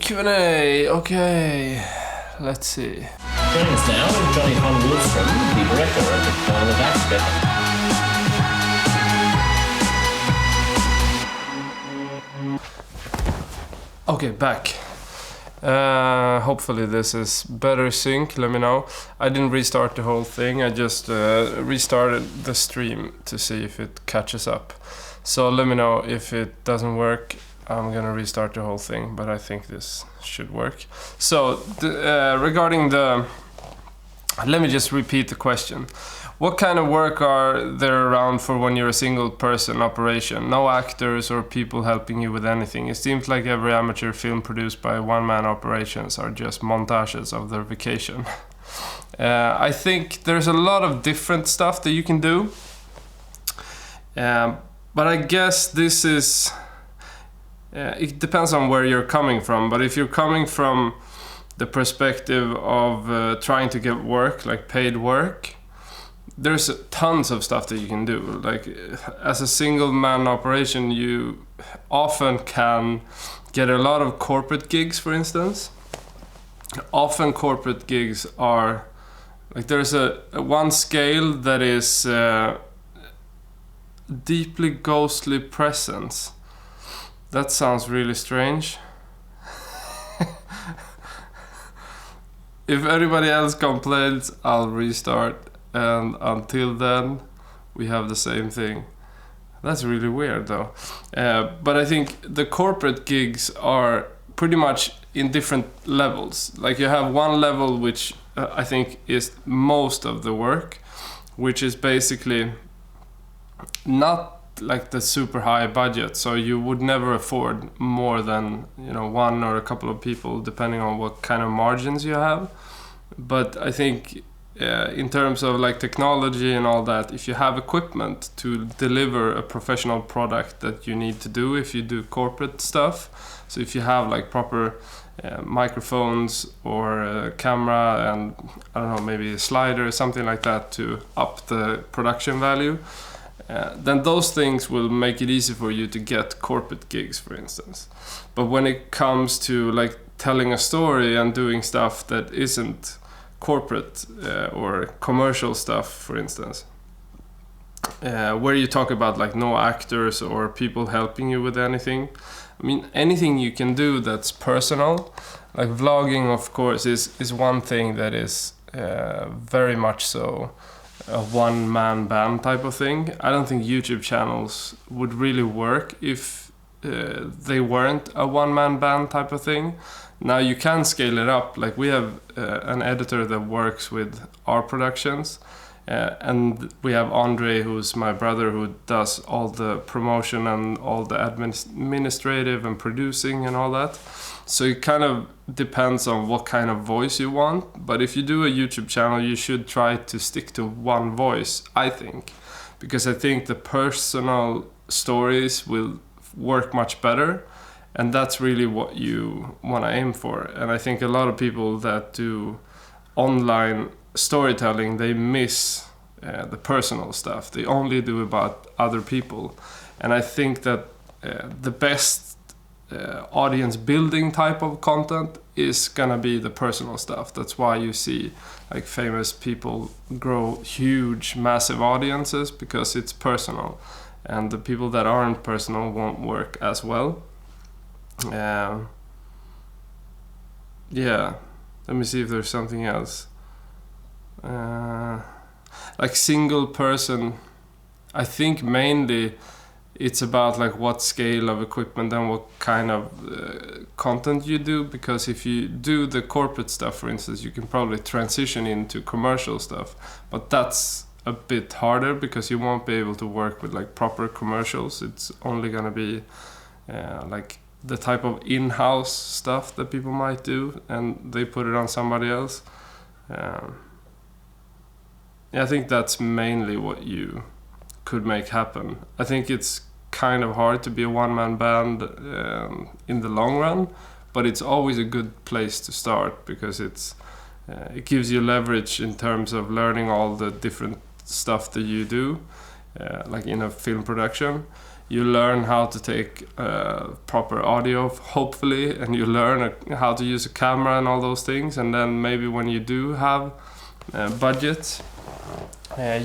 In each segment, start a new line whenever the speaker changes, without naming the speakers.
Q&A, okay. Let's see.
Joining us now is Jonny von Wallström, the director of the film Arte.
Okay, back. Hopefully this is better sync, let me know. I didn't restart the whole thing, I just restarted the stream to see if it catches up. So let me know if it doesn't work. I'm gonna restart the whole thing, but I think this should work. So, regarding let me just repeat the question. What kind of work are there around for when you're a single person operation? No actors or people helping you with anything. It seems like every amateur film produced by one-man operations are just montages of their vacation. I think there's a lot of different stuff that you can do. But I guess this is... it depends on where you're coming from, but if you're coming from the perspective of trying to get work, like paid work, there's tons of stuff that you can do. Like as a single man operation, you often can get a lot of corporate gigs, for instance. Often corporate gigs are like, there's a one scale that is deeply ghostly presence. That sounds really strange. If anybody else complains, I'll restart. And until then, we have the same thing. That's really weird though. But I think the corporate gigs are pretty much in different levels. Like you have one level which I think is most of the work, which is basically not like the super high budget, so you would never afford more than, you know, one or a couple of people depending on what kind of margins you have. But I think in terms of like technology and all that, if you have equipment to deliver a professional product that you need to do if you do corporate stuff, so if you have like proper microphones or a camera and I don't know, maybe a slider or something like that to up the production value, then those things will make it easy for you to get corporate gigs, for instance. But when it comes to like telling a story and doing stuff that isn't corporate or commercial stuff, for instance, where you talk about like no actors or people helping you with anything, I mean, anything you can do that's personal, like vlogging, of course, is one thing that is very much so a one-man band type of thing. I don't think YouTube channels would really work if they weren't a one-man band type of thing. Now you can scale it up. Like we have an editor that works with our productions, and we have Andre, who's my brother, who does all the promotion and all the administrative and producing and all that. So it kind of depends on what kind of voice you want. But if you do a YouTube channel, you should try to stick to one voice, I think. Because I think the personal stories will work much better. And that's really what you want to aim for. And I think a lot of people that do online storytelling, they miss the personal stuff. They only do about other people. And I think that the best audience building type of content is gonna be the personal stuff. That's why you see like famous people grow huge, massive audiences, because it's personal. And the people that aren't personal won't work as well. Yeah, let me see if there's something else. Like single person, I think mainly it's about like what scale of equipment and what kind of content you do. Because if you do the corporate stuff, for instance, you can probably transition into commercial stuff, but that's a bit harder because you won't be able to work with like proper commercials. It's only gonna be like the type of in-house stuff that people might do, and they put it on somebody else. Yeah, I think that's mainly what you could make happen. I think it's kind of hard to be a one-man band in the long run, but it's always a good place to start because it gives you leverage in terms of learning all the different stuff that you do, like in a film production. you learn how to take proper audio, hopefully, and you learn how to use a camera and all those things. And then maybe when you do have budgets,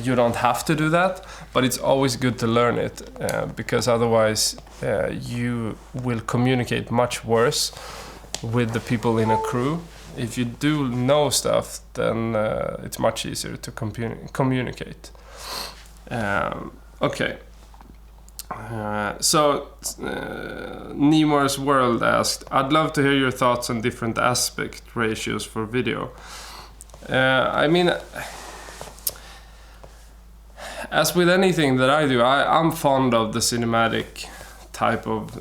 you don't have to do that, but it's always good to learn it because otherwise you will communicate much worse with the people in a crew. If you do know stuff, then it's much easier to communicate. Okay. So Nemours World asked, I'd love to hear your thoughts on different aspect ratios for video. I mean, as with anything that I do, I'm fond of the cinematic type of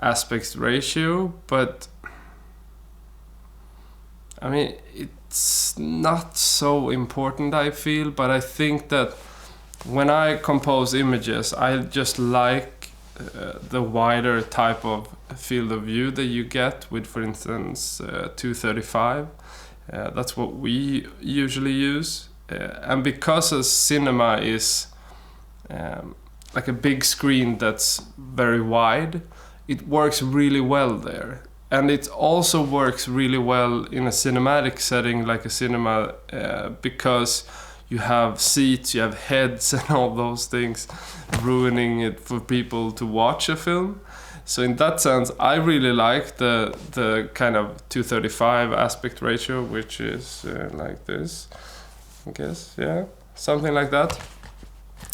aspect ratio, but I mean, it's not so important, I feel, but I think that when I compose images, I just like the wider type of field of view that you get with, for instance, 235. That's what we usually use. And because a cinema is like a big screen that's very wide, it works really well there. And it also works really well in a cinematic setting like a cinema because you have seats, you have heads and all those things, ruining it for people to watch a film. So in that sense, I really like the kind of 235 aspect ratio, which is like this, I guess, yeah, something like that.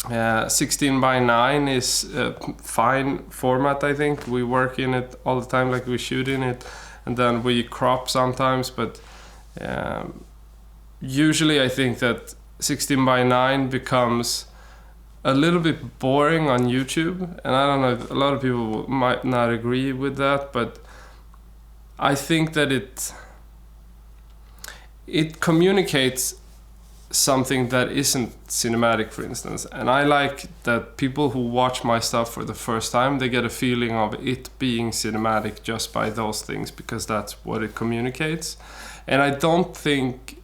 16:9 is a fine format, I think. We work in it all the time, like we shoot in it, and then we crop sometimes, but usually I think that 16:9 becomes a little bit boring on YouTube, and I don't know, a lot of people might not agree with that, but I think that it communicates something that isn't cinematic, for instance. And I like that people who watch my stuff for the first time, they get a feeling of it being cinematic just by those things, because that's what it communicates. And I don't think,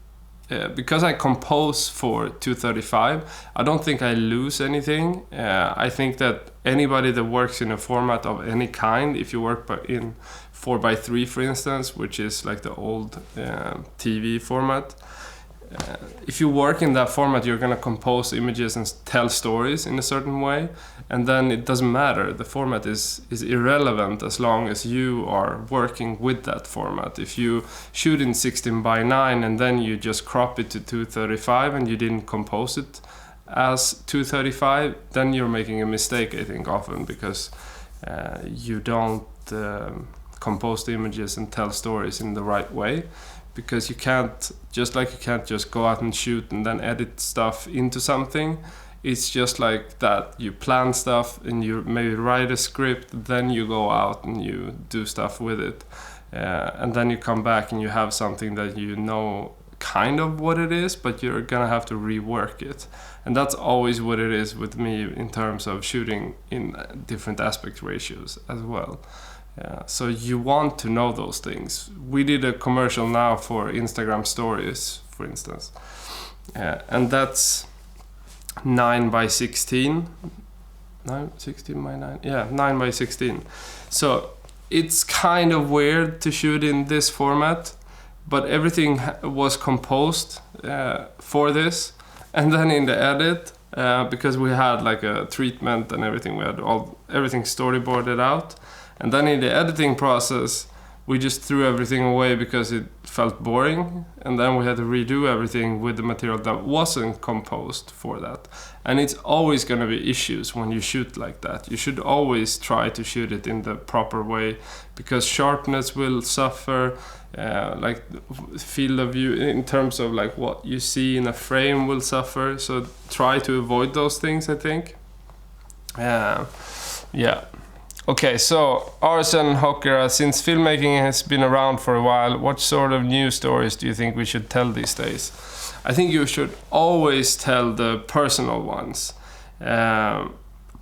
because I compose for 235, I don't think I lose anything. I think that anybody that works in a format of any kind, if you work in 4:3, for instance, which is like the old TV format, if you work in that format, you're going to compose images and tell stories in a certain way, and then it doesn't matter. The format is irrelevant as long as you are working with that format. If you shoot in 16:9 and then you just crop it to 235 and you didn't compose it as 235, then you're making a mistake, I think, often, because you don't compose the images and tell stories in the right way. Because you can't just go out and shoot and then edit stuff into something. It's just like that. You plan stuff and you maybe write a script, then you go out and you do stuff with it. And then you come back and you have something that you know kind of what it is, but you're gonna have to rework it. And that's always what it is with me in terms of shooting in different aspect ratios as well. So you want to know those things. We did a commercial now for Instagram stories, for instance, and that's 9:16. 16:9. Yeah, 9:16. So it's kind of weird to shoot in this format, but everything was composed for this, and then in the edit, because we had like a treatment and everything, we had everything storyboarded out. And then in the editing process, we just threw everything away because it felt boring. And then we had to redo everything with the material that wasn't composed for that. And it's always going to be issues when you shoot like that. You should always try to shoot it in the proper way, because sharpness will suffer, like field of view in terms of like what you see in a frame will suffer. So try to avoid those things, I think. Yeah. Okay, so Arsen Hokera, since filmmaking has been around for a while, what sort of news stories do you think we should tell these days? I think you should always tell the personal ones.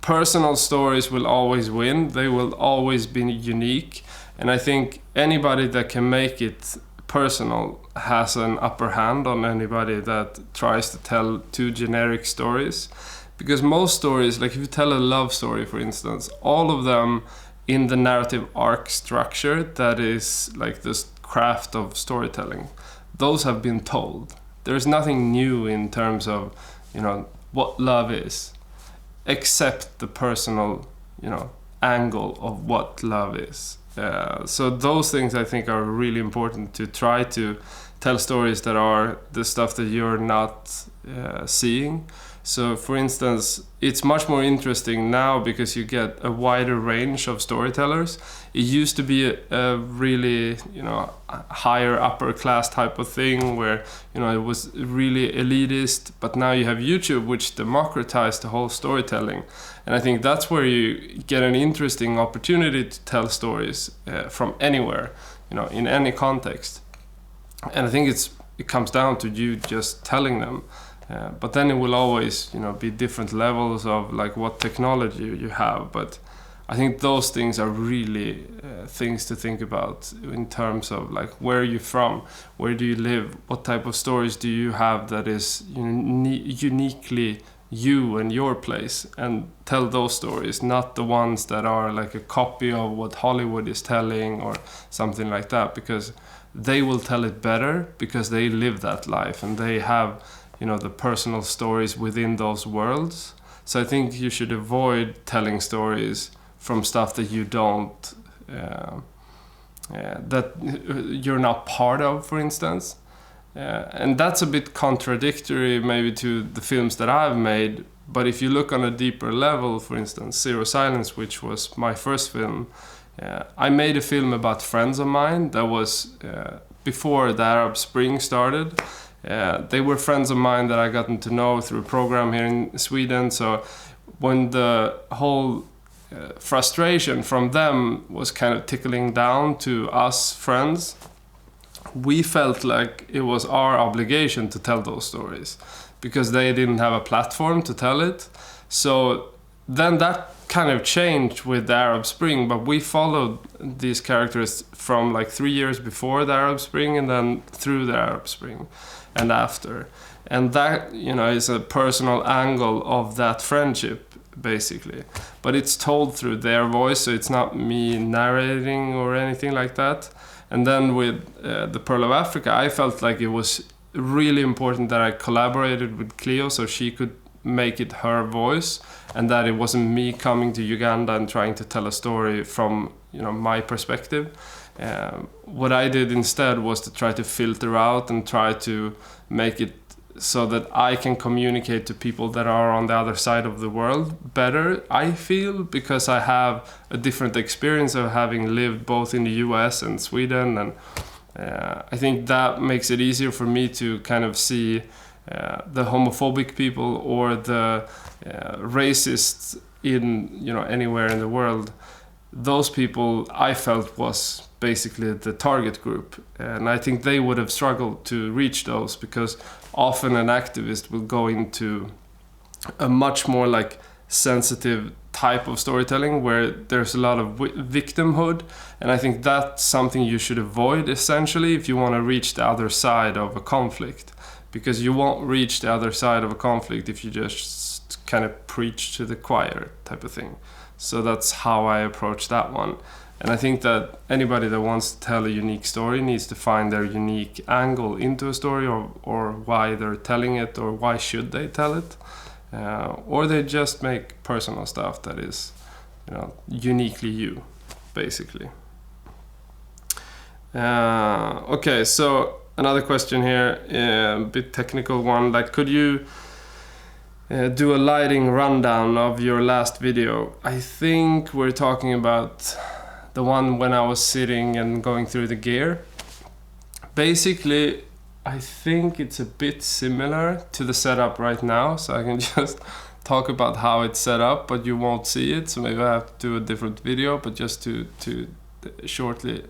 Personal stories will always win. They will always be unique. And I think anybody that can make it personal has an upper hand on anybody that tries to tell too generic stories. Because most stories, like if you tell a love story, for instance, all of them in the narrative arc structure, that is like this craft of storytelling, those have been told. There's nothing new in terms of, what love is, except the personal, angle of what love is. So those things I think are really important, to try to tell stories that are the stuff that you're not seeing. So for instance, it's much more interesting now because you get a wider range of storytellers. It used to be a really, higher upper class type of thing where, it was really elitist, but now you have YouTube, which democratized the whole storytelling. And I think that's where you get an interesting opportunity to tell stories from anywhere, in any context. And I think it comes down to you just telling them. But then it will always, be different levels of like what technology you have. But I think those things are really things to think about in terms of like, where are you from? Where do you live? What type of stories do you have that is uniquely you and your place? And tell those stories, not the ones that are like a copy of what Hollywood is telling or something like that, because they will tell it better because they live that life and they have, the personal stories within those worlds. So I think you should avoid telling stories from stuff that you don't, that you're not part of, for instance. And that's a bit contradictory maybe to the films that I've made. But if you look on a deeper level, for instance, Zero Silence, which was my first film, I made a film about friends of mine that was before the Arab Spring started. They were friends of mine that I gotten to know through a program here in Sweden. So when the whole frustration from them was kind of tickling down to us friends, we felt like it was our obligation to tell those stories because they didn't have a platform to tell it. So then that kind of changed with the Arab Spring, but we followed these characters from like 3 years before the Arab Spring and then through the Arab Spring and after. And that, is a personal angle of that friendship, basically. But it's told through their voice, so it's not me narrating or anything like that. And then with The Pearl of Africa, I felt like it was really important that I collaborated with Cleo so she could make it her voice, and that it wasn't me coming to Uganda and trying to tell a story from, my perspective. What I did instead was to try to filter out and try to make it so that I can communicate to people that are on the other side of the world better, I feel, because I have a different experience of having lived both in the US and Sweden. And I think that makes it easier for me to kind of see the homophobic people or the racists in, anywhere in the world. Those people I felt was basically the target group, and I think they would have struggled to reach those because often an activist will go into a much more like sensitive type of storytelling where there's a lot of victimhood, and I think that's something you should avoid essentially if you want to reach the other side of a conflict, because you won't reach the other side of a conflict if you just kind of preach to the choir type of thing. So that's how I approach that one. And I think that anybody that wants to tell a unique story needs to find their unique angle into a story, or why they're telling it, or why should they tell it. Or they just make personal stuff that is, uniquely you, basically. Okay, so another question here, a bit technical one. Like, could you do a lighting rundown of your last video? I think we're talking about the one when I was sitting and going through the gear. Basically, I think it's a bit similar to the setup right now, so I can just talk about how it's set up, but you won't see it, so maybe I have to do a different video, but just to shortly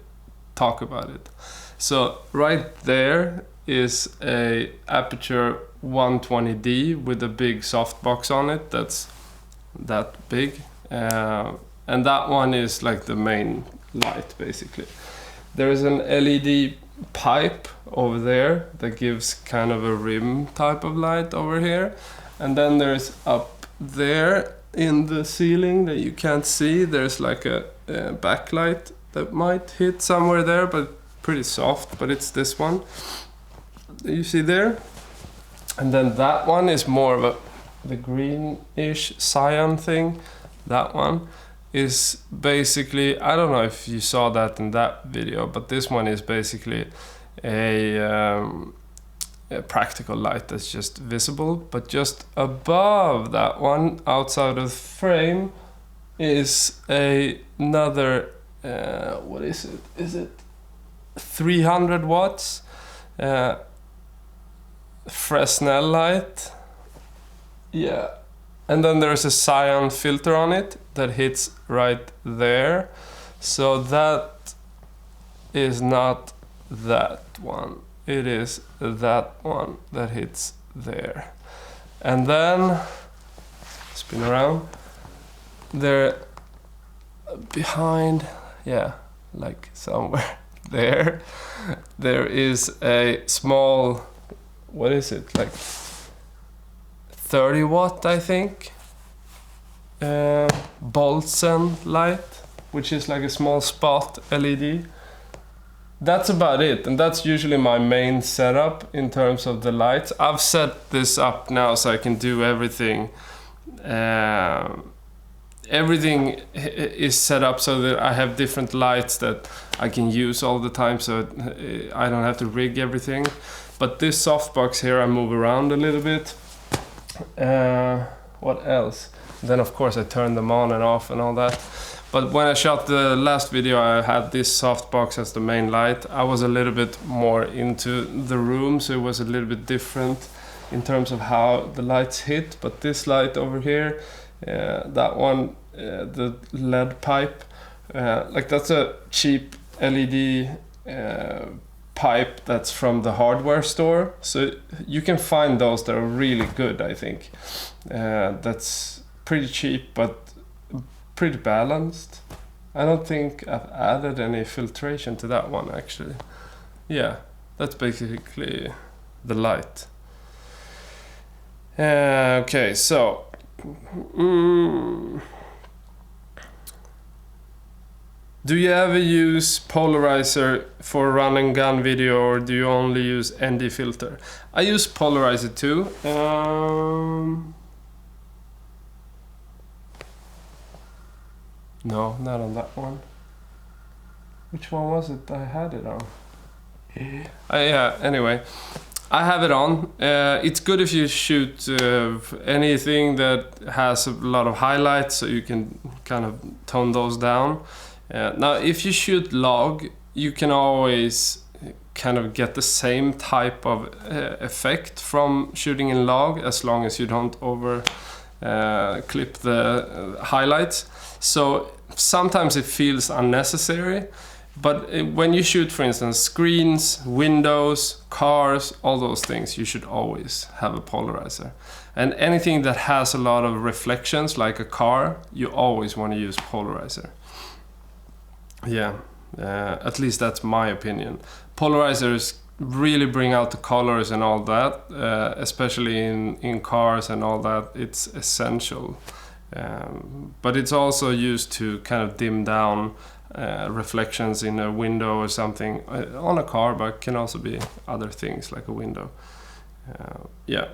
talk about it. So right there is a aperture 120D with a big softbox on it that's that big, and that one is like the main light, basically. There is an LED pipe over there that gives kind of a rim type of light over here, and then there's up there in the ceiling that you can't see, there's like a backlight that might hit somewhere there, but pretty soft, but it's this one that you see there. And then that one is more of the greenish cyan thing. That one is basically, I don't know if you saw that in that video, but this one is basically a practical light that's just visible. But just above that one, outside of the frame, is another, what is it? Is it 300 watts Fresnel light? Yeah. And then there's a cyan filter on it that hits right there. So that is not that one. It is that one that hits there. And then, spin around, there behind, yeah, like somewhere there, there is a small, what is it, like 30 watt, I think, Boltzen light, which is like a small spot LED. That's about it, and that's usually my main setup in terms of the lights. I've set this up now so I can do everything. Everything is set up so that I have different lights that I can use all the time, so I don't have to rig everything. But this softbox here, I move around a little bit. What else? Then of course I turn them on and off and all that. But when I shot the last video, I had this softbox as the main light. I was a little bit more into the room, so it was a little bit different in terms of how the lights hit. But this light over here, that one, the LED pipe, like that's a cheap LED pipe that's from the hardware store. So you can find those that are really good, I think. That's pretty cheap, but pretty balanced. I don't think I've added any filtration to that one, actually. Yeah, that's basically the light. Okay, so do you ever use polarizer for run and gun video, or do you only use ND filter? I use polarizer too. No, not on that one. Which one was it I had it on? Yeah, anyway, I have it on. It's good if you shoot anything that has a lot of highlights, so you can kind of tone those down. Now, if you shoot log, you can always kind of get the same type of effect from shooting in log, as long as you don't over clip the highlights. So sometimes it feels unnecessary, but when you shoot, for instance, screens, windows, cars, all those things, you should always have a polarizer. And anything that has a lot of reflections, like a car, you always want to use polarizer. Yeah, at least that's my opinion. Polarizers really bring out the colors and all that, especially in cars and all that. It's essential. But it's also used to kind of dim down reflections in a window or something on a car, but can also be other things like a window. Yeah.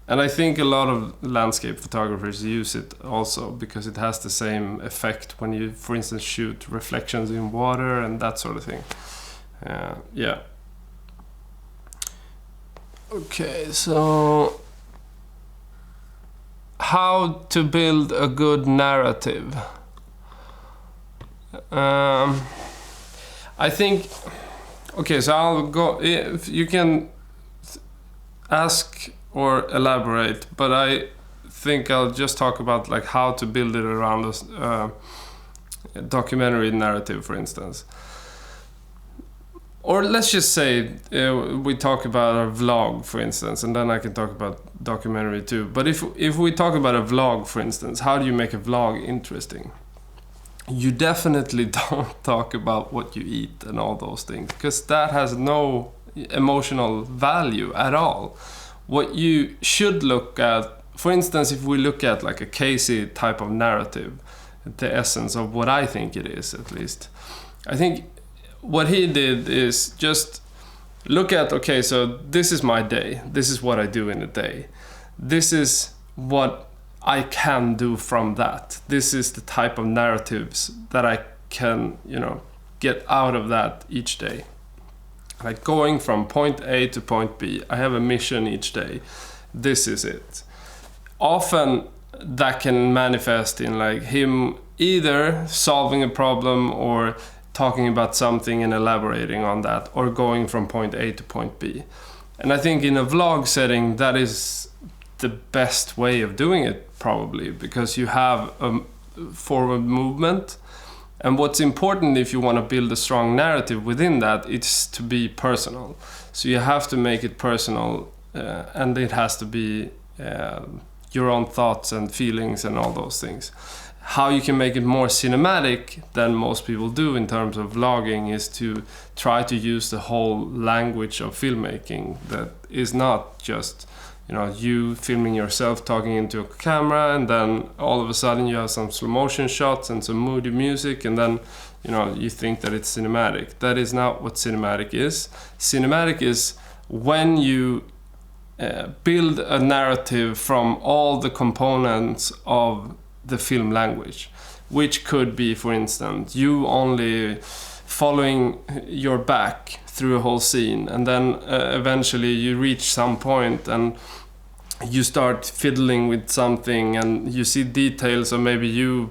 And I think a lot of landscape photographers use it also because it has the same effect when you, for instance, shoot reflections in water and that sort of thing. Yeah. Okay, so how to build a good narrative. I think, okay, so I'll go, if you can ask or elaborate, but I think I'll just talk about like how to build it around a documentary narrative, for instance. Or let's just say we talk about a vlog, for instance, and then I can talk about documentary too. But if we talk about a vlog, for instance, how do you make a vlog interesting? You definitely don't talk about what you eat and all those things, because that has no emotional value at all. What you should look at for instance, if we look at like a Casey type of narrative, the essence of what I think it is, at least, I think what he did is just look at, okay, so this is my day. This is what I do in a day. This is what I can do from that. This is the type of narratives that I can, get out of that each day. Like going from point A to point B. I have a mission each day. This is it. Often that can manifest in like him either solving a problem or talking about something and elaborating on that, or going from point A to point B. And I think in a vlog setting, that is the best way of doing it, probably, because you have a forward movement. And what's important if you want to build a strong narrative within that, it's to be personal. So you have to make it personal, and it has to be your own thoughts and feelings and all those things. How you can make it more cinematic than most people do in terms of vlogging is to try to use the whole language of filmmaking that is not just, you filming yourself talking into a camera and then all of a sudden you have some slow motion shots and some moody music and then, you think that it's cinematic. That is not what cinematic is. Cinematic is when you build a narrative from all the components of the film language, which could be, for instance, you only following your back through a whole scene, and then eventually you reach some point and you start fiddling with something and you see details of maybe you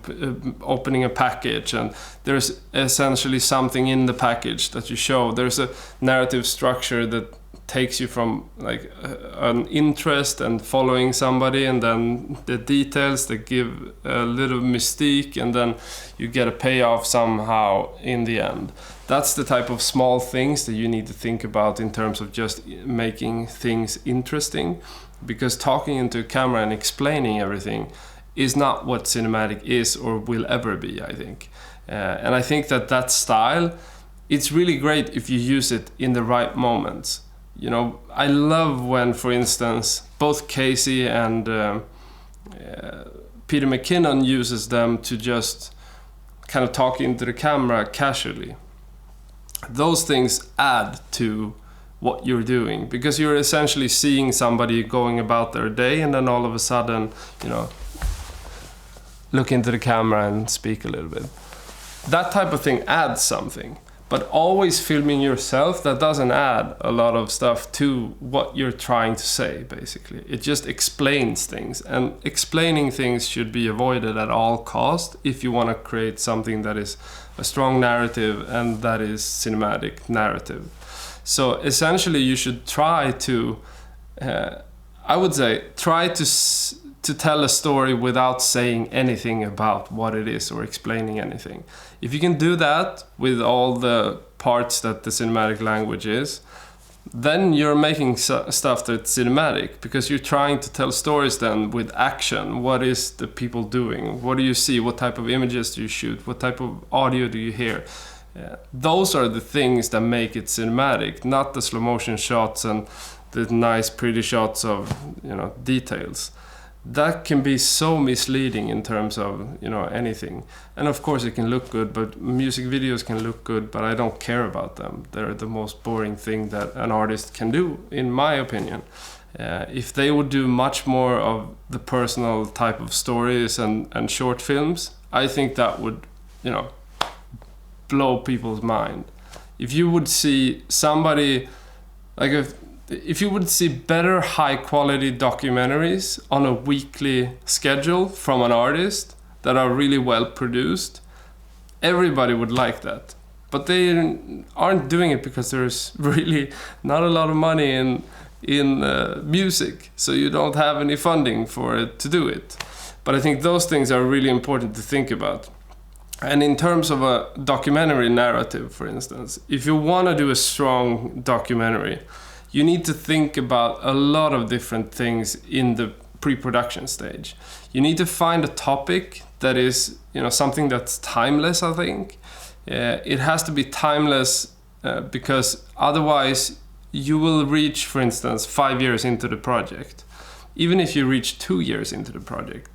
opening a package, and there's essentially something in the package that you show. There's a narrative structure that takes you from like an interest and following somebody, and then the details that give a little mystique, and then you get a payoff somehow in the end. That's the type of small things that you need to think about in terms of just making things interesting, because talking into a camera and explaining everything is not what cinematic is or will ever be, I think. And I think that style, it's really great if you use it in the right moments. I love when, for instance, both Casey and Peter McKinnon uses them to just kind of talk into the camera casually. Those things add to what you're doing, because you're essentially seeing somebody going about their day and then all of a sudden, look into the camera and speak a little bit. That type of thing adds something. But always filming yourself, that doesn't add a lot of stuff to what you're trying to say, basically. It just explains things. And explaining things should be avoided at all costs if you want to create something that is a strong narrative and that is cinematic narrative. So essentially you should try to, try to tell a story without saying anything about what it is or explaining anything. If you can do that with all the parts that the cinematic language is, then you're making stuff that's cinematic, because you're trying to tell stories then with action. What is the people doing? What do you see? What type of images do you shoot? What type of audio do you hear? Those are the things that make it cinematic, not the slow motion shots and the nice pretty shots of details. That can be so misleading in terms of anything. And of course it can look good, but music videos can look good, but I don't care about them. They're the most boring thing that an artist can do, in my opinion. If they would do much more of the personal type of stories and short films, I think that would blow people's mind. If you would see somebody like if you would see better high quality documentaries on a weekly schedule from an artist that are really well produced, everybody would like that. But they aren't doing it because there's really not a lot of money in music, so you don't have any funding for it to do it. But I think those things are really important to think about. And in terms of a documentary narrative, for instance, if you want to do a strong documentary, you need to think about a lot of different things in the pre-production stage. You need to find a topic that is, something that's timeless, I think. It has to be timeless because otherwise you will reach, for instance, 5 years into the project. even if you reach 2 years into the project,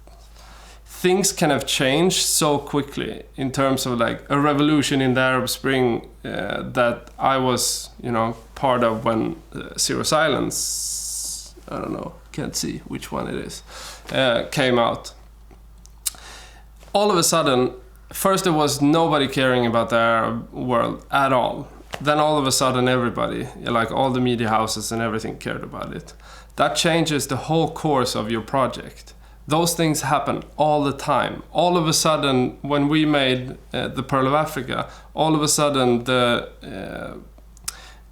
things can have changed so quickly in terms of like a revolution in the Arab Spring that I was, part of when Zero Silence, I don't know, can't see which one it is, came out. All of a sudden, first there was nobody caring about the Arab world at all. Then all of a sudden everybody, like all the media houses and everything, cared about it. That changes the whole course of your project. Those things happen all the time. All of a sudden, when we made The Pearl of Africa, all of a sudden the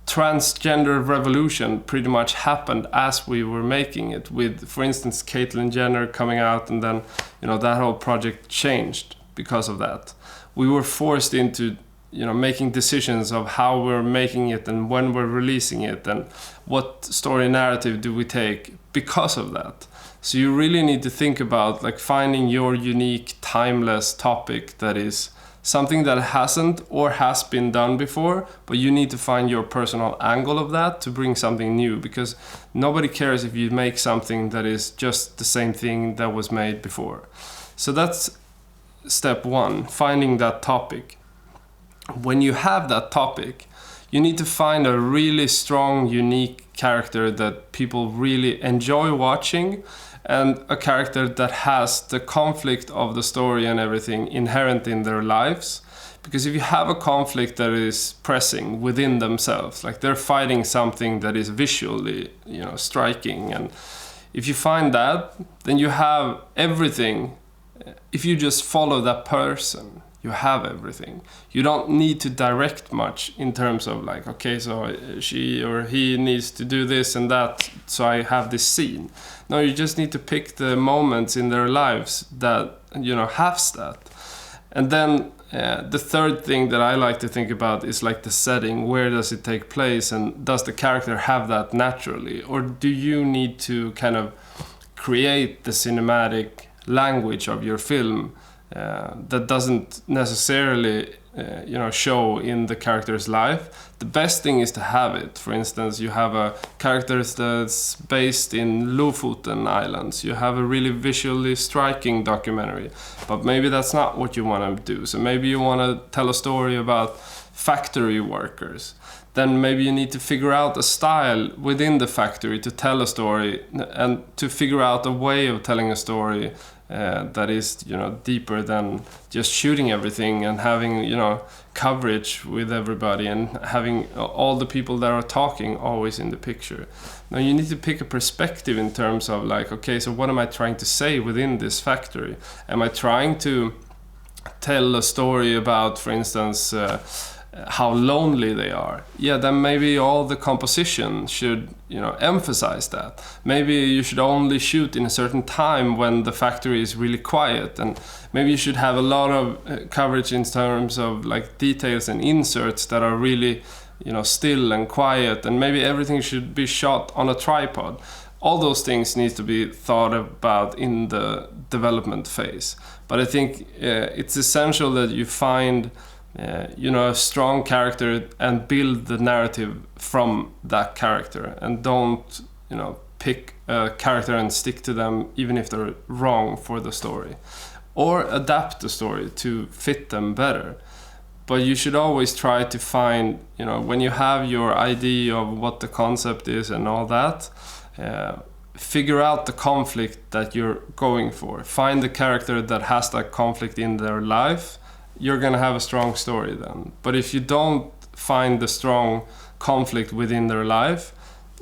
transgender revolution pretty much happened as we were making it, with, for instance, Caitlyn Jenner coming out, and then that whole project changed because of that. We were forced into making decisions of how we're making it and when we're releasing it and what story narrative do we take because of that. So you really need to think about like finding your unique, timeless topic that is something that hasn't or has been done before, but you need to find your personal angle of that to bring something new, because nobody cares if you make something that is just the same thing that was made before. So that's step one, finding that topic. When you have that topic, you need to find a really strong, unique character that people really enjoy watching, and a character that has the conflict of the story and everything inherent in their lives. Because if you have a conflict that is pressing within themselves, like they're fighting something that is visually, striking, and if you find that, then you have everything. If you just follow that person, you have everything. You don't need to direct much in terms of like, okay, so she or he needs to do this and that, so I have this scene. No, you just need to pick the moments in their lives that, has that. And then the third thing that I like to think about is like the setting. Where does it take place, and does the character have that naturally? Or do you need to kind of create the cinematic language of your film that doesn't necessarily show in the character's life? The best thing is to have it. For instance, you have a character that's based in Lofoten Islands. You have a really visually striking documentary, but maybe that's not what you want to do. So maybe you want to tell a story about factory workers. Then maybe you need to figure out a style within the factory to tell a story, and to figure out a way of telling a story that is, deeper than just shooting everything and having, coverage with everybody and having all the people that are talking always in the picture. Now you need to pick a perspective in terms of like, okay, so what am I trying to say within this factory? Am I trying to tell a story about, for instance, how lonely they are? Yeah, then maybe all the composition should, emphasize that. Maybe you should only shoot in a certain time when the factory is really quiet, and maybe you should have a lot of coverage in terms of like details and inserts that are really, still and quiet, and maybe everything should be shot on a tripod. All those things need to be thought about in the development phase. But I think it's essential that you find a strong character and build the narrative from that character, and don't pick a character and stick to them even if they're wrong for the story, or adapt the story to fit them better. But you should always try to find, when you have your idea of what the concept is and all that, figure out the conflict that you're going for. Find the character that has that conflict in their life. You're going to have a strong story then. But if you don't find the strong conflict within their life,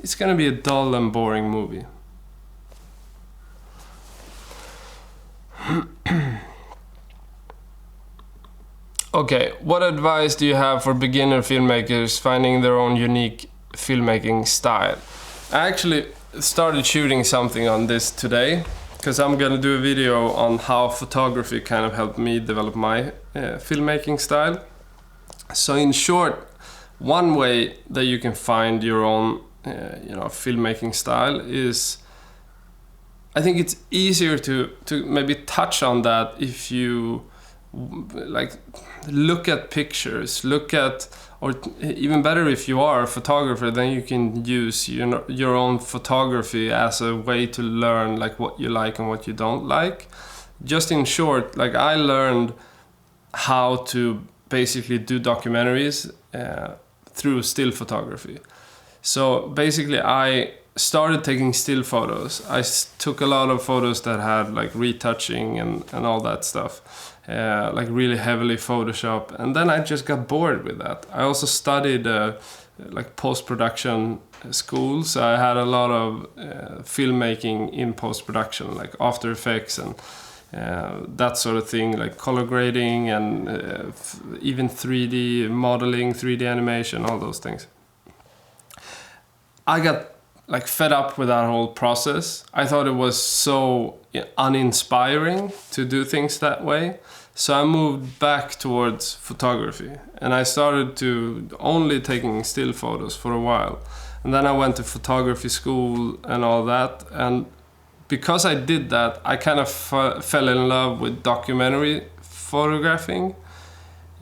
it's going to be a dull and boring movie. Okay, what advice do you have for beginner filmmakers finding their own unique filmmaking style? I actually started shooting something on this today, because I'm gonna do a video on how photography kind of helped me develop my filmmaking style. So in short, one way that you can find your own filmmaking style is, I think it's easier to maybe touch on that if you like look at pictures, or even better, if you are a photographer, then you can use your own photography as a way to learn like what you like and what you don't like. Just in short, like I learned how to basically do documentaries through still photography. So basically I started taking still photos. I took a lot of photos that had like retouching and all that stuff. Like really heavily Photoshop, and then I just got bored with that. I also studied like post-production school, so I had a lot of filmmaking in post-production, like After Effects and that sort of thing, like color grading and even 3D modeling, 3D animation, all those things. I got like fed up with that whole process. I thought it was so uninspiring to do things that way. So I moved back towards photography, and I started to only taking still photos for a while. And then I went to photography school and all that. And because I did that, I kind of fell in love with documentary photographing.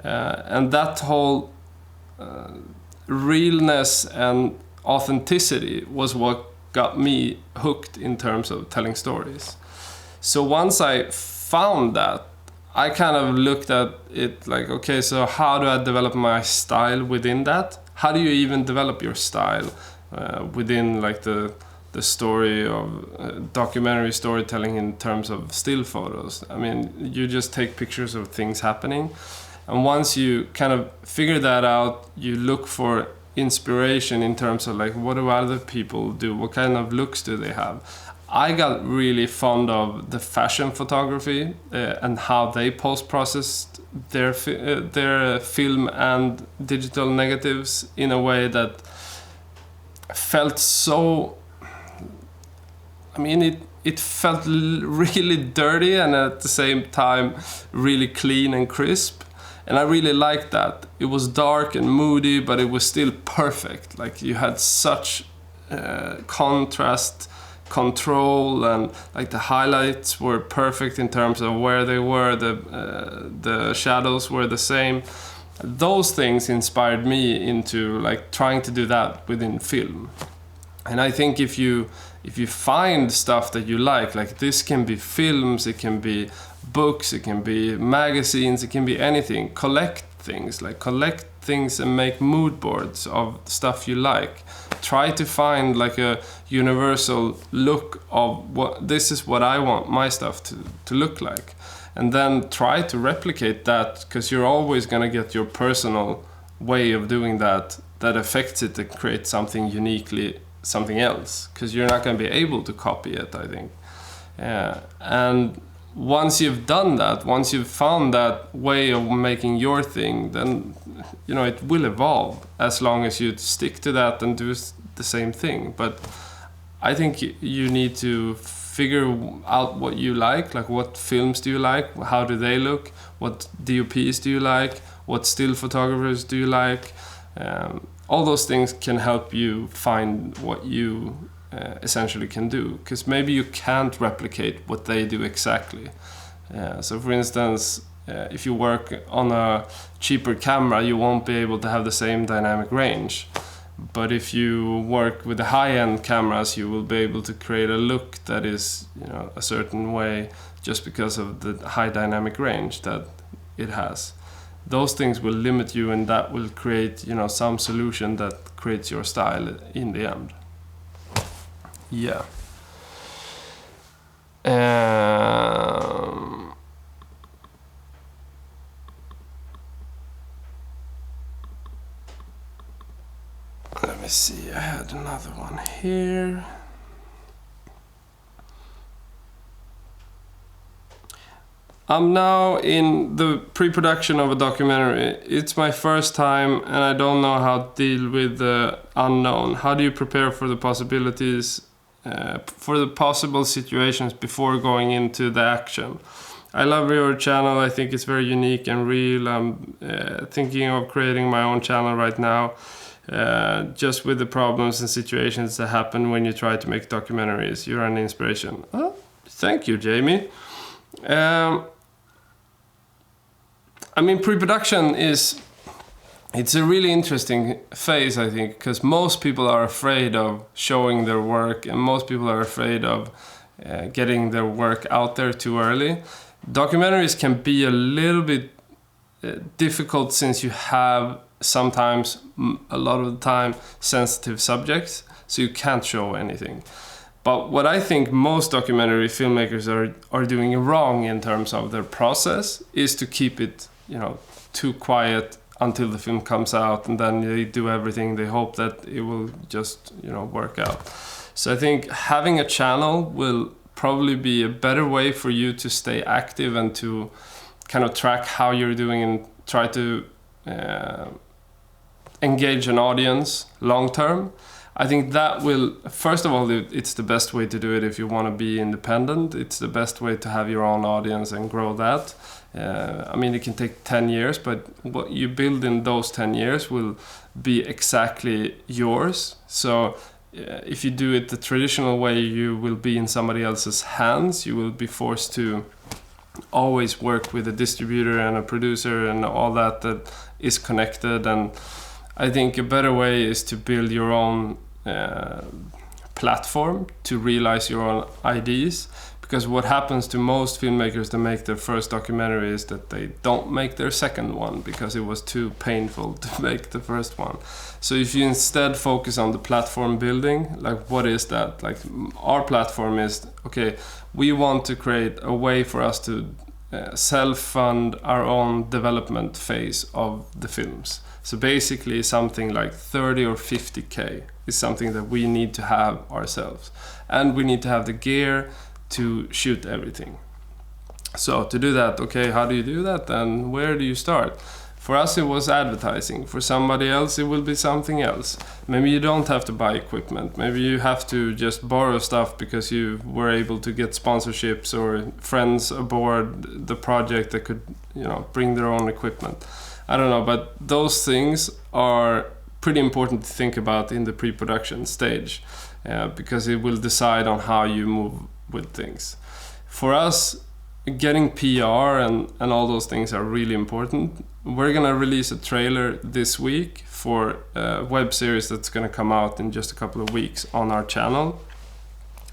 And that whole realness and authenticity was what got me hooked in terms of telling stories. So once I found that, I kind of looked at it like, okay, so how do I develop my style within that? How do you even develop your style within like the story of documentary storytelling in terms of still photos? I mean, you just take pictures of things happening. And once you kind of figure that out, you look for inspiration in terms of like, what do other people do? What kind of looks do they have? I got really fond of the fashion photography and how they post-processed their film and digital negatives in a way that felt so... I mean, it felt really dirty and at the same time really clean and crisp. And I really liked that. It was dark and moody, but it was still perfect. Like you had such contrast, control, and like the highlights were perfect in terms of where they were. The shadows were the same. Those things inspired me into like trying to do that within film. And I think if you find stuff that you like this can be films, it can be books, it can be magazines, it can be anything. Collect things and make mood boards of stuff you like. Try to find like a universal look of this is what I want my stuff to look like. And then try to replicate that, because you're always going to get your personal way of doing that affects it to create something uniquely, something else, because you're not going to be able to copy it, I think. And once you've done that, once you've found that way of making your thing, then it will evolve as long as you stick to that and do the same thing. But I think you need to figure out what you like what films do you like, how do they look, what DOPs do you like, what still photographers do you like. All those things can help you find what you essentially can do, because maybe you can't replicate what they do exactly. So for instance, if you work on a cheaper camera, you won't be able to have the same dynamic range. But if you work with the high-end cameras, you will be able to create a look that is a certain way just because of the high dynamic range that it has. Those things will limit you, and that will create some solution that creates your style in the end. Yeah. Let me see, I had another one here. I'm now in the pre-production of a documentary. It's my first time and I don't know how to deal with the unknown. How do you prepare for the possibilities, for the possible situations before going into the action? I love your channel. I think it's very unique and real. I'm thinking of creating my own channel right now, just with the problems and situations that happen when you try to make documentaries. You're an inspiration. Oh, thank you, Jamie. I mean, pre-production it's a really interesting phase, I think, because most people are afraid of showing their work, and most people are afraid of getting their work out there too early. Documentaries can be a little bit difficult since you have sometimes, a lot of the time, sensitive subjects, so you can't show anything. But what I think most documentary filmmakers are doing wrong in terms of their process is to keep it, too quiet until the film comes out, and then they do everything. They hope that it will just, work out. So I think having a channel will probably be a better way for you to stay active and to kind of track how you're doing and try to engage an audience long term. I think that will, first of all, it's the best way to do it if you want to be independent. It's the best way to have your own audience and grow that. I mean, it can take 10 years, but what you build in those 10 years will be exactly yours. So if you do it the traditional way, you will be in somebody else's hands. You will be forced to always work with a distributor and a producer and all that is connected. And I think a better way is to build your own platform to realize your own ideas. Because what happens to most filmmakers that make their first documentary is that they don't make their second one because it was too painful to make the first one. So if you instead focus on the platform building, like what is that? Like our platform is, okay, we want to create a way for us to self-fund our own development phase of the films. So basically something like 30 or 50K is something that we need to have ourselves. And we need to have the gear to shoot everything. So to do that, okay, how do you do that? And where do you start? For us, it was advertising. For somebody else, it will be something else. Maybe you don't have to buy equipment. Maybe you have to just borrow stuff because you were able to get sponsorships or friends aboard the project that could, bring their own equipment. I don't know, but those things are pretty important to think about in the pre-production stage because it will decide on how you move with things. For us, getting PR and all those things are really important. We're gonna release a trailer this week for a web series that's gonna come out in just a couple of weeks on our channel.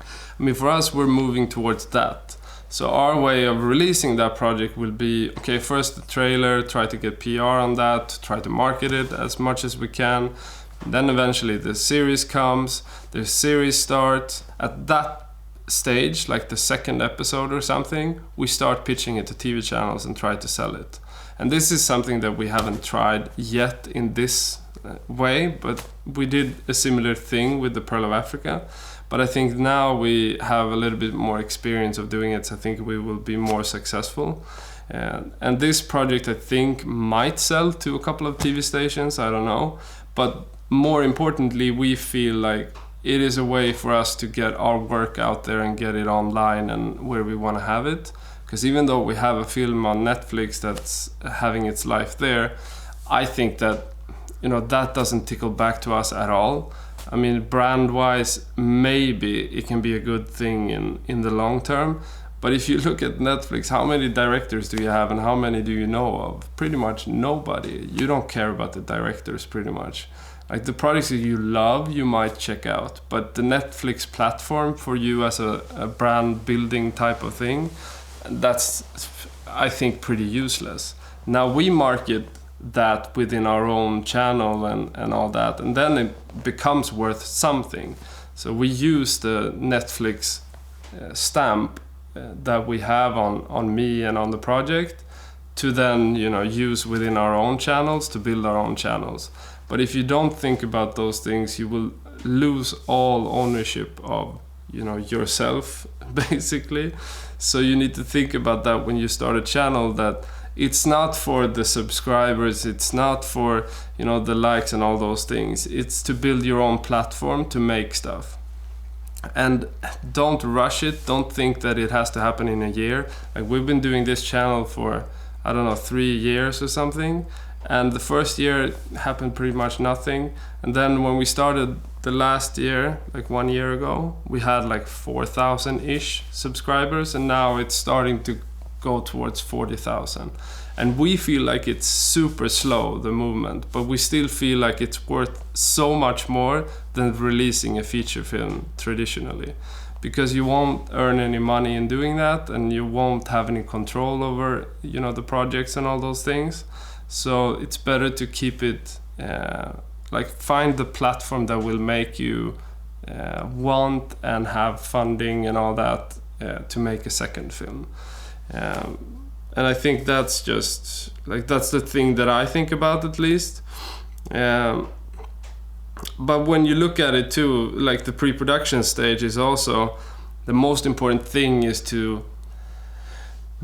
I mean, for us, we're moving towards that. So our way of releasing that project will be, okay, first the trailer, try to get PR on that, try to market it as much as we can. Then eventually the series comes, the series starts. At that stage, like the second episode or something, we start pitching it to TV channels and try to sell it. And this is something that we haven't tried yet in this way, but we did a similar thing with the Pearl of Africa. But I think now we have a little bit more experience of doing it, so I think we will be more successful. And this project, I think, might sell to a couple of TV stations, I don't know. But more importantly, we feel like it is a way for us to get our work out there and get it online and where we want to have it. Because even though we have a film on Netflix that's having its life there, I think that, that doesn't tickle back to us at all. I mean, brand-wise, maybe it can be a good thing in the long term. But if you look at Netflix, how many directors do you have and how many do you know of? Pretty much nobody. You don't care about the directors, pretty much. Like the products that you love, you might check out. But the Netflix platform for you as a brand building type of thing, that's, I think, pretty useless. Now we market that within our own channel and all that, and then it becomes worth something. So we use the Netflix stamp that we have on me and on the project to then use within our own channels to build our own channels. But if you don't think about those things, you will lose all ownership of yourself, basically. So you need to think about that when you start a channel, that it's not for the subscribers, it's not for the likes and all those things. It's to build your own platform to make stuff. And don't rush it. Don't think that it has to happen in a year. Like we've been doing this channel for, 3 years or something. And the first year happened pretty much nothing. And then when we started the last year, like 1 year ago, we had like 4,000-ish subscribers. And now it's starting to go towards 40,000. And we feel like it's super slow, the movement, but we still feel like it's worth so much more than releasing a feature film traditionally. Because you won't earn any money in doing that, and you won't have any control over, you know, the projects and all those things. So it's better to keep it, like find the platform that will make you want and have funding and all that to make a second film. And I think that's just, like, that's the thing that I think about, at least. But when you look at it too, like the pre-production stage is also the most important thing, is to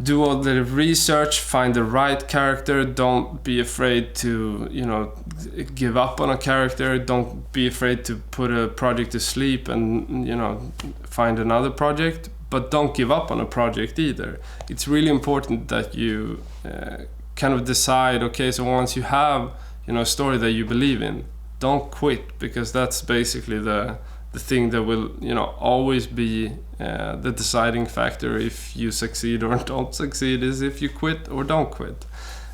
do all the research, find the right character. Don't be afraid to, you know, give up on a character. Don't be afraid to put a project to sleep and, you know, find another project. But don't give up on a project either. It's really important that you kind of decide, okay, so once you have, you know, a story that you believe in, don't quit, because that's basically the thing that will, you know, always be the deciding factor if you succeed or don't succeed, is if you quit or don't quit.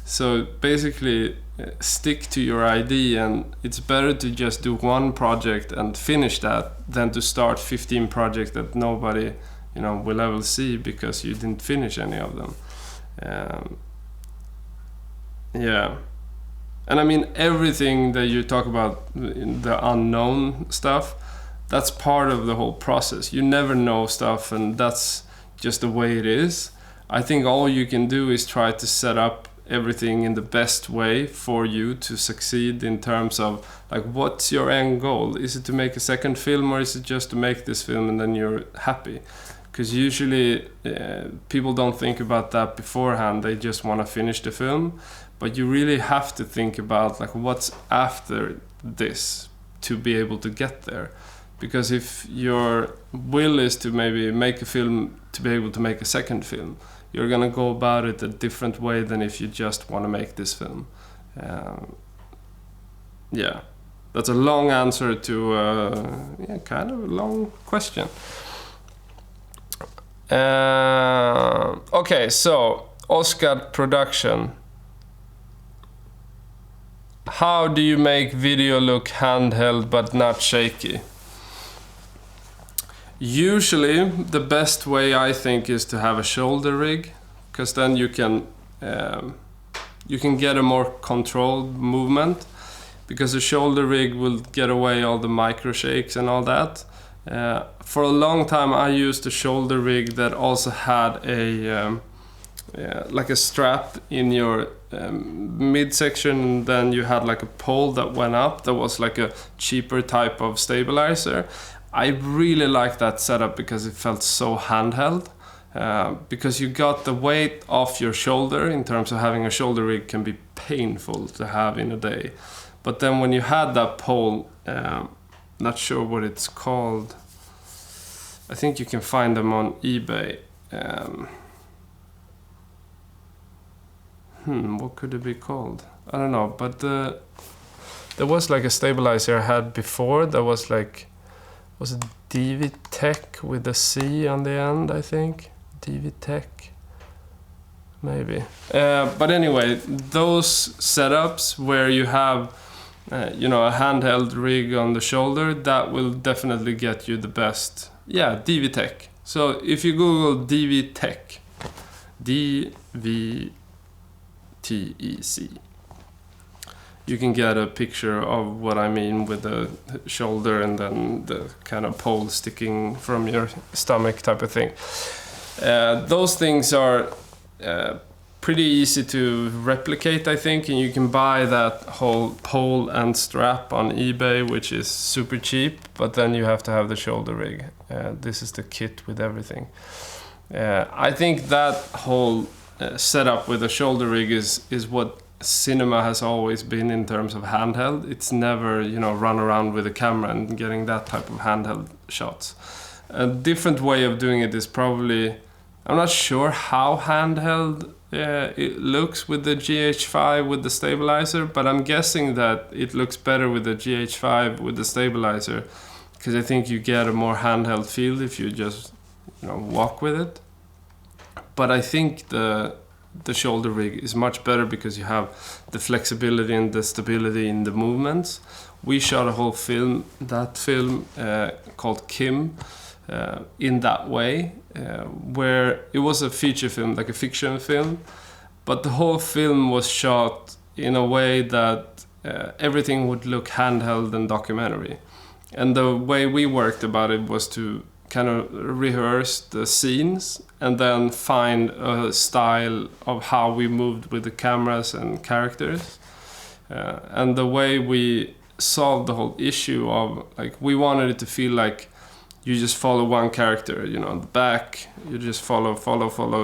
So basically stick to your idea, and it's better to just do one project and finish that than to start 15 projects that nobody, you know, will ever see because you didn't finish any of them. Yeah. And I mean, everything that you talk about, the unknown stuff, that's part of the whole process. You never know stuff, and that's just the way it is. I think all you can do is try to set up everything in the best way for you to succeed, in terms of, like, what's your end goal? Is it to make a second film, or is it just to make this film and then you're happy? Because usually people don't think about that beforehand. They just want to finish the film. But you really have to think about, like, what's after this to be able to get there. Because if your will is to maybe make a film to be able to make a second film, you're going to go about it a different way than if you just want to make this film. Yeah, that's a long answer to kind of a long question. Okay, so Oscar production. How do you make video look handheld but not shaky? Usually the best way, I think, is to have a shoulder rig, because then you can get a more controlled movement, because a shoulder rig will get away all the micro shakes and all that. For a long time I used a shoulder rig that also had a like a strap in your midsection, and then you had like a pole that went up that was like a cheaper type of stabilizer. I really liked that setup because it felt so handheld, because you got the weight off your shoulder. In terms of having a shoulder rig can be painful to have in a day, but then when you had that pole, not sure what it's called, I think you can find them on eBay. What could it be called? I don't know, but there was like a stabilizer I had before that was like, was it DV Tech with a C on the end, I think? DV Tech, maybe. But anyway, those setups where you have you know, a handheld rig on the shoulder, that will definitely get you the best. Yeah, DV Tech. So if you Google DV Tech, DVTEC, you can get a picture of what I mean with the shoulder and then the kind of pole sticking from your stomach type of thing. Those things are pretty easy to replicate, I think, and you can buy that whole pole and strap on eBay, which is super cheap, but then you have to have the shoulder rig. This is the kit with everything. I think that whole setup with a shoulder rig is what cinema has always been in terms of handheld. It's never, you know, run around with a camera and getting that type of handheld shots. A different way of doing it is probably, I'm not sure how handheld it looks with the GH5 with the stabilizer, but I'm guessing that it looks better with the GH5 with the stabilizer, because I think you get a more handheld feel if you just, you know, walk with it. But I think the shoulder rig is much better because you have the flexibility and the stability in the movements. We shot a whole film, called Kim, in that way, where it was a feature film, like a fiction film, but the whole film was shot in a way that everything would look handheld and documentary. And the way we worked about it was to kind of rehearse the scenes and then find a style of how we moved with the cameras and characters. And the way we solved the whole issue of, like, we wanted it to feel like you just follow one character, you know, the back, you just follow,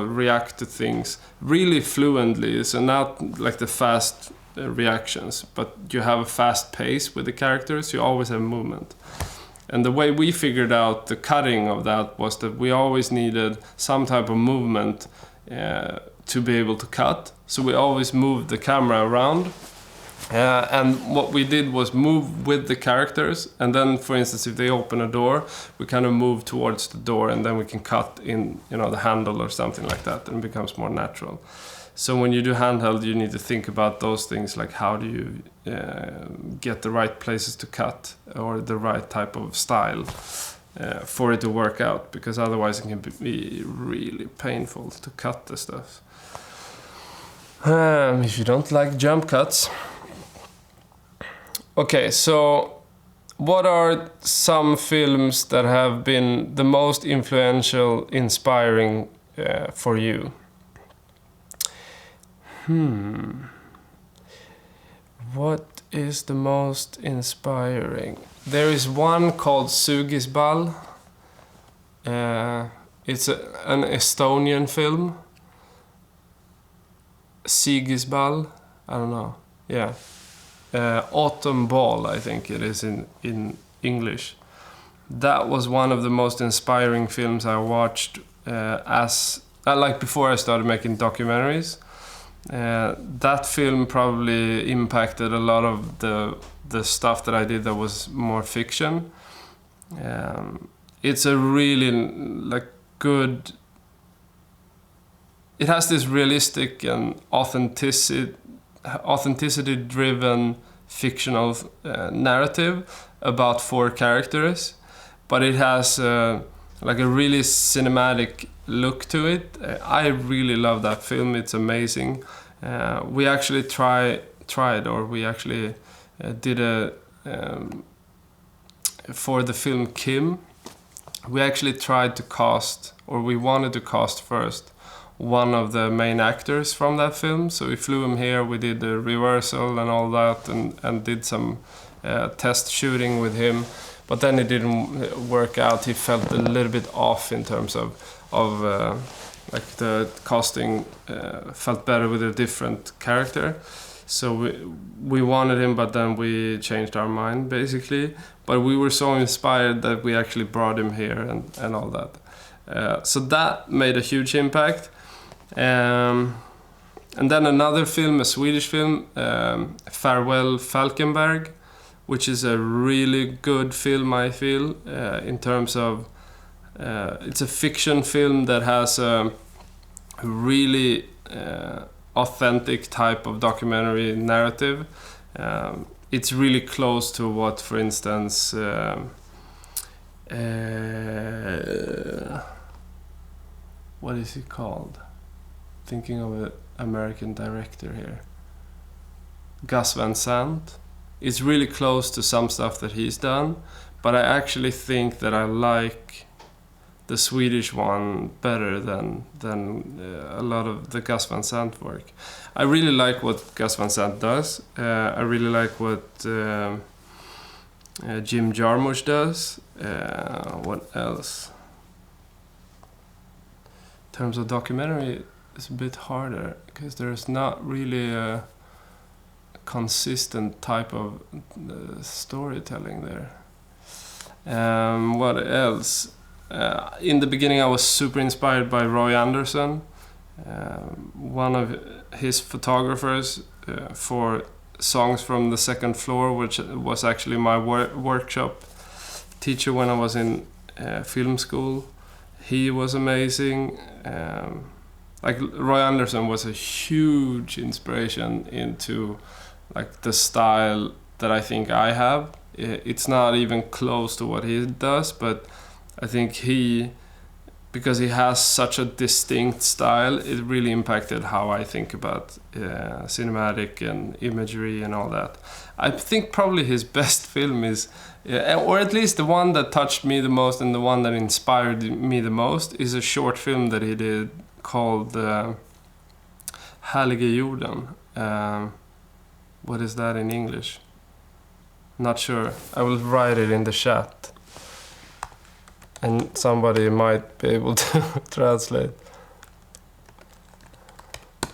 react to things really fluently. So not like the fast reactions, but you have a fast pace with the characters, you always have movement. And the way we figured out the cutting of that was that we always needed some type of movement to be able to cut. So we always moved the camera around. And what we did was move with the characters. And then, for instance, if they open a door, we kind of move towards the door and then we can cut in, you know, the handle or something like that, and it becomes more natural. So when you do handheld, you need to think about those things, like how do you get the right places to cut or the right type of style for it to work out, because otherwise it can be really painful to cut the stuff. If you don't like jump cuts. Okay, so what are some films that have been the most influential, inspiring for you? What is the most inspiring? There is one called Sugisball. It's an Estonian film. Sigisball, I don't know. Yeah. Autumn Ball, I think it is in English. That was one of the most inspiring films I watched like before I started making documentaries. That film probably impacted a lot of the stuff that I did that was more fiction. It's a really good. It has this realistic and authenticity-driven fictional narrative about 4 characters, but it has a really cinematic look to it. I really love that film. It's amazing. We actually did for the film Kim, we actually tried to cast, or we wanted to cast first, one of the main actors from that film. So we flew him here, we did the rehearsal and all that, and did some test shooting with him. But then it didn't work out. He felt a little bit off in terms of the casting felt better with a different character. So we wanted him, but then we changed our mind, basically. But we were so inspired that we actually brought him here and all that. So that made a huge impact. And then another film, a Swedish film, Farewell Falkenberg, which is a really good film, I feel, in terms of... it's a fiction film that has a really authentic type of documentary narrative. It's really close to what, for instance... what is he called? Thinking of an American director here. Gus Van Sant. It's really close to some stuff that he's done, but I actually think that I like the Swedish one better than a lot of the Gus Van Sant work. I really like what Gus Van Sant does. I really like what Jim Jarmusch does. What else? In terms of documentary, it's a bit harder because there's not really a consistent type of storytelling there. What else? In the beginning, I was super inspired by Roy Andersson, one of his photographers for Songs from the Second Floor, which was actually my workshop teacher when I was in film school. He was amazing. like Roy Andersson was a huge inspiration into like the style that I think I have. It's not even close to what he does, but I think because he has such a distinct style, it really impacted how I think about cinematic and imagery and all that. I think probably his best film is, or at least the one that touched me the most and the one that inspired me the most, is a short film that he did called Härlige jorden. What is that in English? Not sure. I will write it in the chat. And somebody might be able to translate.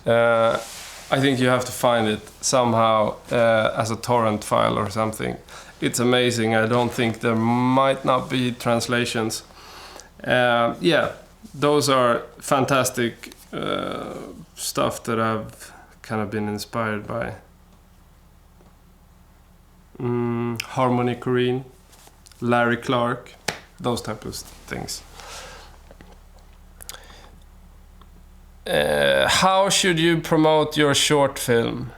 I think you have to find it somehow as a torrent file or something. It's amazing. I don't think there might not be translations. Yeah, those are fantastic stuff that I've kind of been inspired by. Harmony Korine, Larry Clark. Those type of things. How should you promote your short film?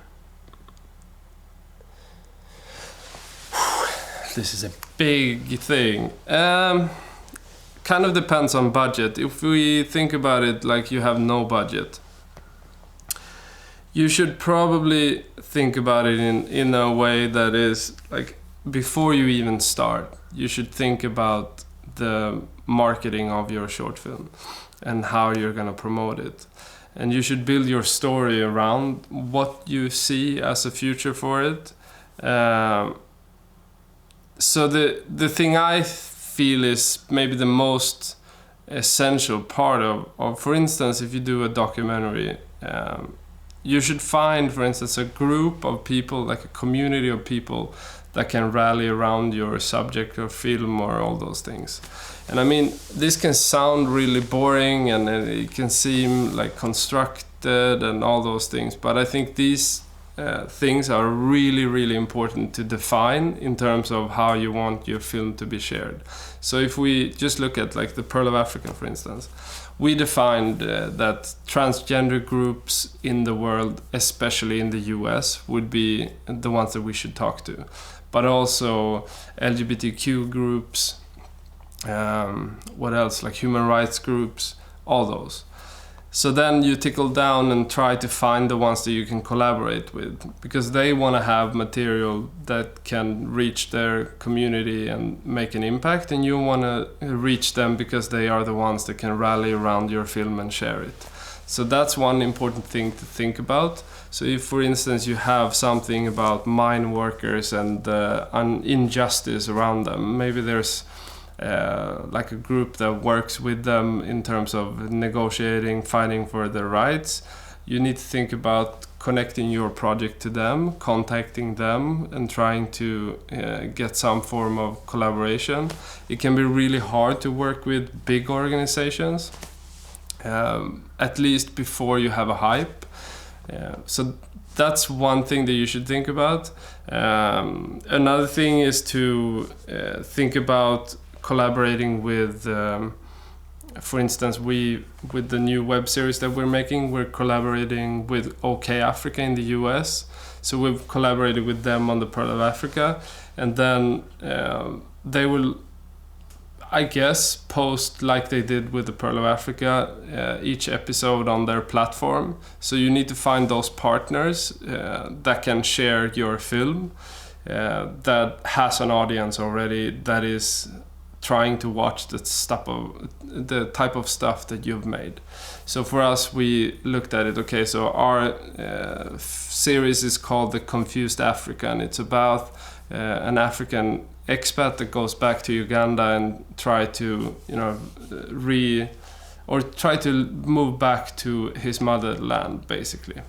This is a big thing. Kind of depends on budget. If we think about it like you have no budget, you should probably think about it in a way that is like, before you even start, you should think about the marketing of your short film and how you're going to promote it. And you should build your story around what you see as a future for it. So the thing I feel is maybe the most essential part of for instance, if you do a documentary, you should find, for instance, a group of people, like a community of people that can rally around your subject or film or all those things. And I mean, this can sound really boring and it can seem like constructed and all those things, but I think these things are really, really important to define in terms of how you want your film to be shared. So if we just look at like the Pearl of Africa, for instance, we defined that transgender groups in the world, especially in the US, would be the ones that we should talk to. But also LGBTQ groups, what else, like human rights groups, all those. So then you trickle down and try to find the ones that you can collaborate with, because they want to have material that can reach their community and make an impact, and you want to reach them because they are the ones that can rally around your film and share it. So that's one important thing to think about. So if, for instance, you have something about mine workers and injustice around them, maybe there's like a group that works with them in terms of negotiating, fighting for their rights, you need to think about connecting your project to them, contacting them, and trying to get some form of collaboration. It can be really hard to work with big organizations, at least before you have a hype. So that's one thing that you should think about. Another thing is to think about collaborating with, for instance, with the new web series that we're making, we're collaborating with OK Africa in the US. So we've collaborated with them on the Pearl of Africa, and then they will, I guess, post like they did with the Pearl of Africa, each episode on their platform. So you need to find those partners that can share your film, that has an audience already, that is trying to watch the type of stuff that you've made. So for us, we looked at it, okay, so our series is called The Confused Africa, and it's about an African expat that goes back to Uganda and try to, try to move back to his motherland, basically.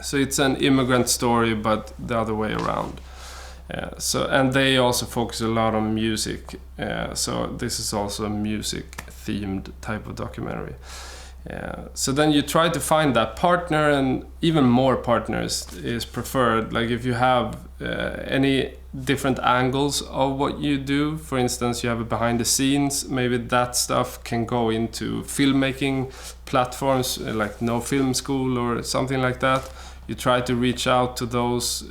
So it's an immigrant story, but the other way around. And they also focus a lot on music. So this is also a music-themed type of documentary. So then you try to find that partner, and even more partners is preferred. Like if you have any different angles of what you do, for instance, you have a behind the scenes, maybe that stuff can go into filmmaking platforms like No Film School or something like that. You try to reach out to those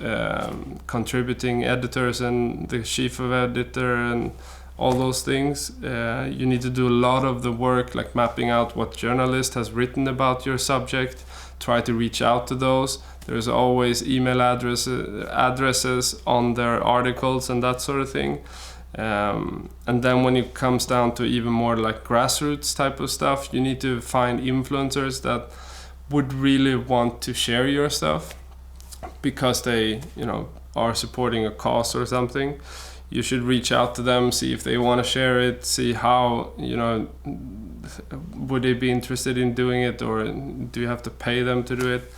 contributing editors and the chief of editor and all those things. You need to do a lot of the work, like mapping out what journalist has written about your subject. Try to reach out to those. There's always email addresses on their articles and that sort of thing. And then when it comes down to even more like grassroots type of stuff, you need to find influencers that would really want to share your stuff because they, are supporting a cause or something. You should reach out to them, see if they want to share it, see how, would they be interested in doing it, or do you have to pay them to do it?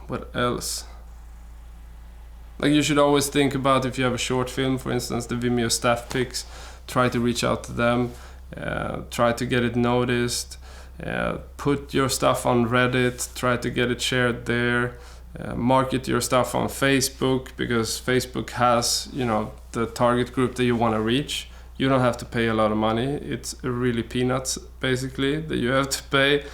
What else? Like you should always think about if you have a short film, for instance, the Vimeo staff picks, try to reach out to them, try to get it noticed, put your stuff on Reddit, try to get it shared there. Market your stuff on Facebook, because Facebook has, the target group that you want to reach. You don't have to pay a lot of money. It's really peanuts, basically, that you have to pay.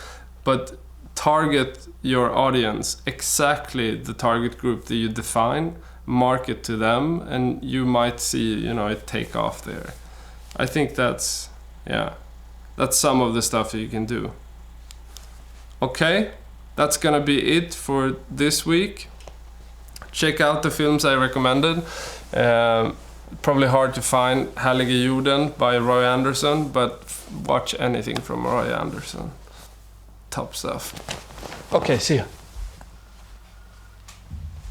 But target your audience, exactly the target group that you define, market to them, and you might see, it take off there. I think that's some of the stuff that you can do. Okay. That's gonna be it for this week. Check out the films I recommended. Probably hard to find Härlige Jorden by Roy Andersson, but watch anything from Roy Andersson. Top stuff. Okay, see ya.